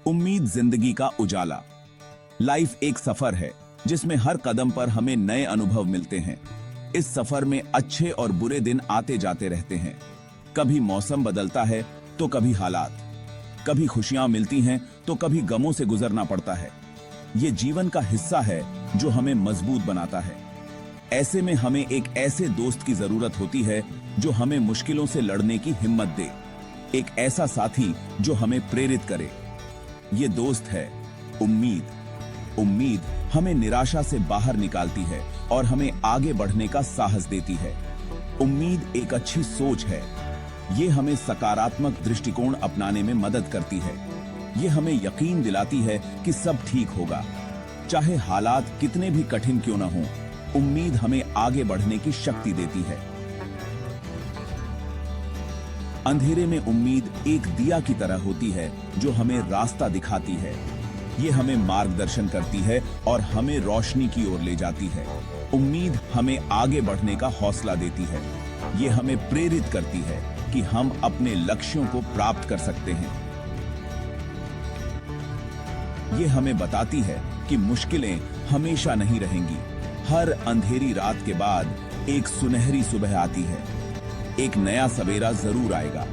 उम्मीद जिंदगी का उजाला। लाइफ एक सफर है जिसमें हर कदम पर हमें नए अनुभव मिलते हैं। इस सफर में अच्छे और बुरे दिन आते जाते रहते हैं। कभी मौसम बदलता है तो कभी हालात, कभी खुशियां मिलती हैं तो कभी गमों से गुजरना पड़ता है। ये जीवन का हिस्सा है जो हमें मजबूत बनाता है। ऐसे में हमें एक ऐसे दोस्त की जरूरत होती है जो हमें मुश्किलों से लड़ने की हिम्मत दे, एक ऐसा साथी जो हमें प्रेरित करे। ये दोस्त है उम्मीद। उम्मीद हमें निराशा से बाहर निकालती है और हमें आगे बढ़ने का साहस देती है। उम्मीद एक अच्छी सोच है। ये हमें सकारात्मक दृष्टिकोण अपनाने में मदद करती है। ये हमें यकीन दिलाती है कि सब ठीक होगा, चाहे हालात कितने भी कठिन क्यों न हों। उम्मीद हमें आगे बढ़ने की शक्ति देती है। अंधेरे में उम्मीद एक दिया की तरह होती है जो हमें रास्ता दिखाती है। ये हमें मार्गदर्शन करती है और हमें रोशनी की ओर ले जाती है। उम्मीद हमें आगे बढ़ने का हौसला देती है। ये हमें प्रेरित करती है कि हम अपने लक्ष्यों को प्राप्त कर सकते हैं। ये हमें बताती है कि मुश्किलें हमेशा नहीं रहेंगी। हर अंधेरी रात के बाद एक सुनहरी सुबह आती है। एक नया सवेरा जरूर आएगा।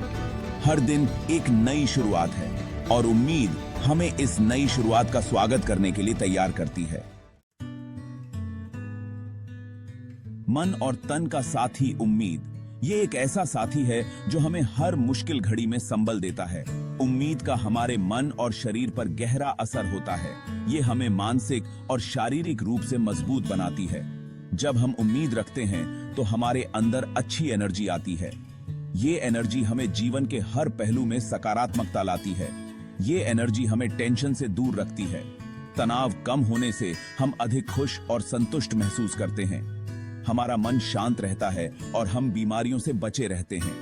हर दिन एक नई शुरुआत है और उम्मीद हमें इस नई शुरुआत का स्वागत करने के लिए तैयार करती है। मन और तन का साथी उम्मीद, ये एक ऐसा साथी है जो हमें हर मुश्किल घड़ी में संबल देता है। उम्मीद का हमारे मन और शरीर पर गहरा असर होता है। ये हमें मानसिक और शारीरिक रूप से मजबूत बनाती है। जब हम उम्मीद रखते हैं तो हमारे अंदर अच्छी एनर्जी आती है। ये एनर्जी हमें जीवन के हर पहलू में सकारात्मकता लाती है। ये एनर्जी हमें टेंशन से दूर रखती है। तनाव कम होने से हम अधिक खुश और संतुष्ट महसूस करते हैं। हमारा मन शांत रहता है और हम बीमारियों से बचे रहते हैं।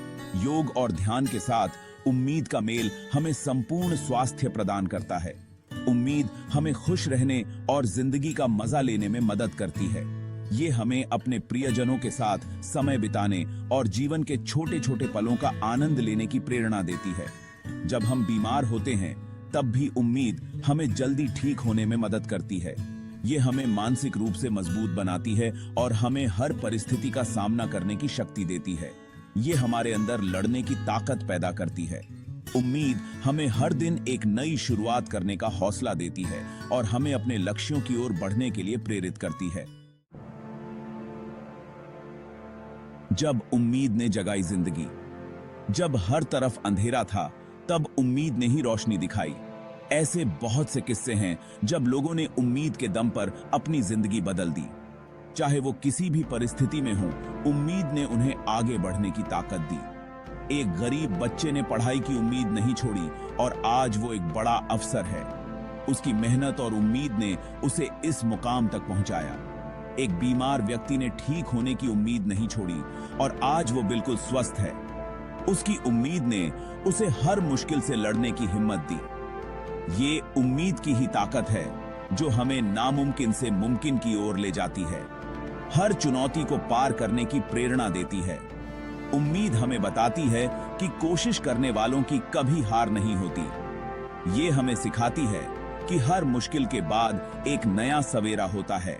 योग और ध्यान के साथ उम्मीद का मेल हमें संपूर्ण स्वास्थ्य प्रदान करता है। उम्मीद हमें खुश रहने और जिंदगी का मजा लेने में मदद करती है। ये हमें अपने प्रियजनों के साथ समय बिताने और जीवन के छोटे छोटे पलों का आनंद लेने की प्रेरणा देती है। जब हम बीमार होते हैं तब भी उम्मीद हमें जल्दी ठीक होने में मदद करती है। ये हमें मानसिक रूप से मजबूत बनाती है और हमें हर परिस्थिति का सामना करने की शक्ति देती है। ये हमारे अंदर लड़ने की ताकत पैदा करती है। उम्मीद हमें हर दिन एक नई शुरुआत करने का हौसला देती है और हमें अपने लक्ष्यों की ओर बढ़ने के लिए प्रेरित करती है। जब उम्मीद ने जगाई जिंदगी। जब हर तरफ अंधेरा था तब उम्मीद ने ही रोशनी दिखाई। ऐसे बहुत से किस्से हैं जब लोगों ने उम्मीद के दम पर अपनी जिंदगी बदल दी। चाहे वो किसी भी परिस्थिति में हो, उम्मीद ने उन्हें आगे बढ़ने की ताकत दी। एक गरीब बच्चे ने पढ़ाई की उम्मीद नहीं छोड़ी और आज वो एक बड़ा अफसर है। उसकी मेहनत और उम्मीद ने उसे इस मुकाम तक पहुंचाया। एक बीमार व्यक्ति ने ठीक होने की उम्मीद नहीं छोड़ी और आज वो बिल्कुल स्वस्थ है। उसकी उम्मीद ने उसे हर मुश्किल से लड़ने की हिम्मत दी। ये उम्मीद की ही ताकत है जो हमें नामुमकिन से मुमकिन की ओर ले जाती है। हर चुनौती को पार करने की प्रेरणा देती है। उम्मीद हमें बताती है कि कोशिश करने वालों की कभी हार नहीं होती। ये हमें सिखाती है कि हर मुश्किल के बाद एक नया सवेरा होता है।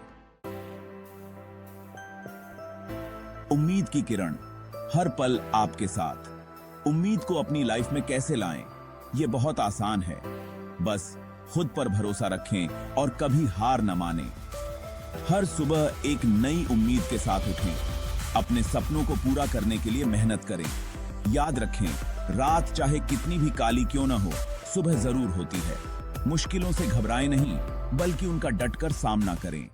उम्मीद की किरण हर पल आपके साथ। उम्मीद को अपनी लाइफ में कैसे लाएं? ये बहुत आसान है। बस खुद पर भरोसा रखें और कभी हार न मानें। हर सुबह एक नई उम्मीद के साथ उठें। अपने सपनों को पूरा करने के लिए मेहनत करें। याद रखें, रात चाहे कितनी भी काली क्यों न हो, सुबह जरूर होती है। मुश्किलों से घबराएं नहीं, बल्कि उनका डटकर सामना करें।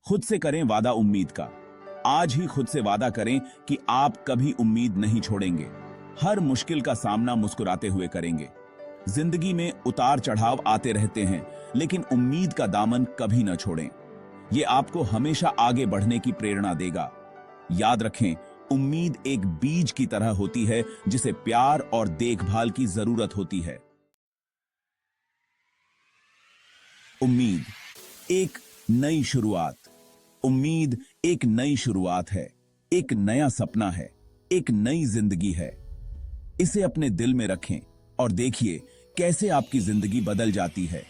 खुद से करें वादा उम्मीद का। आज ही खुद से वादा करें कि आप कभी उम्मीद नहीं छोड़ेंगे। हर मुश्किल का सामना मुस्कुराते हुए करेंगे। जिंदगी में उतार चढ़ाव आते रहते हैं, लेकिन उम्मीद का दामन कभी न छोड़ें। यह आपको हमेशा आगे बढ़ने की प्रेरणा देगा। याद रखें, उम्मीद एक बीज की तरह होती है जिसे प्यार और देखभाल की जरूरत होती है। उम्मीद एक नई शुरुआत। उम्मीद एक नई शुरुआत है, एक नया सपना है, एक नई जिंदगी है। इसे अपने दिल में रखें और देखिए कैसे आपकी जिंदगी बदल जाती है।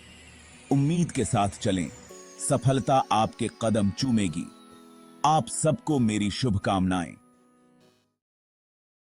उम्मीद के साथ चलें, सफलता आपके कदम चूमेगी। आप सबको मेरी शुभकामनाएं।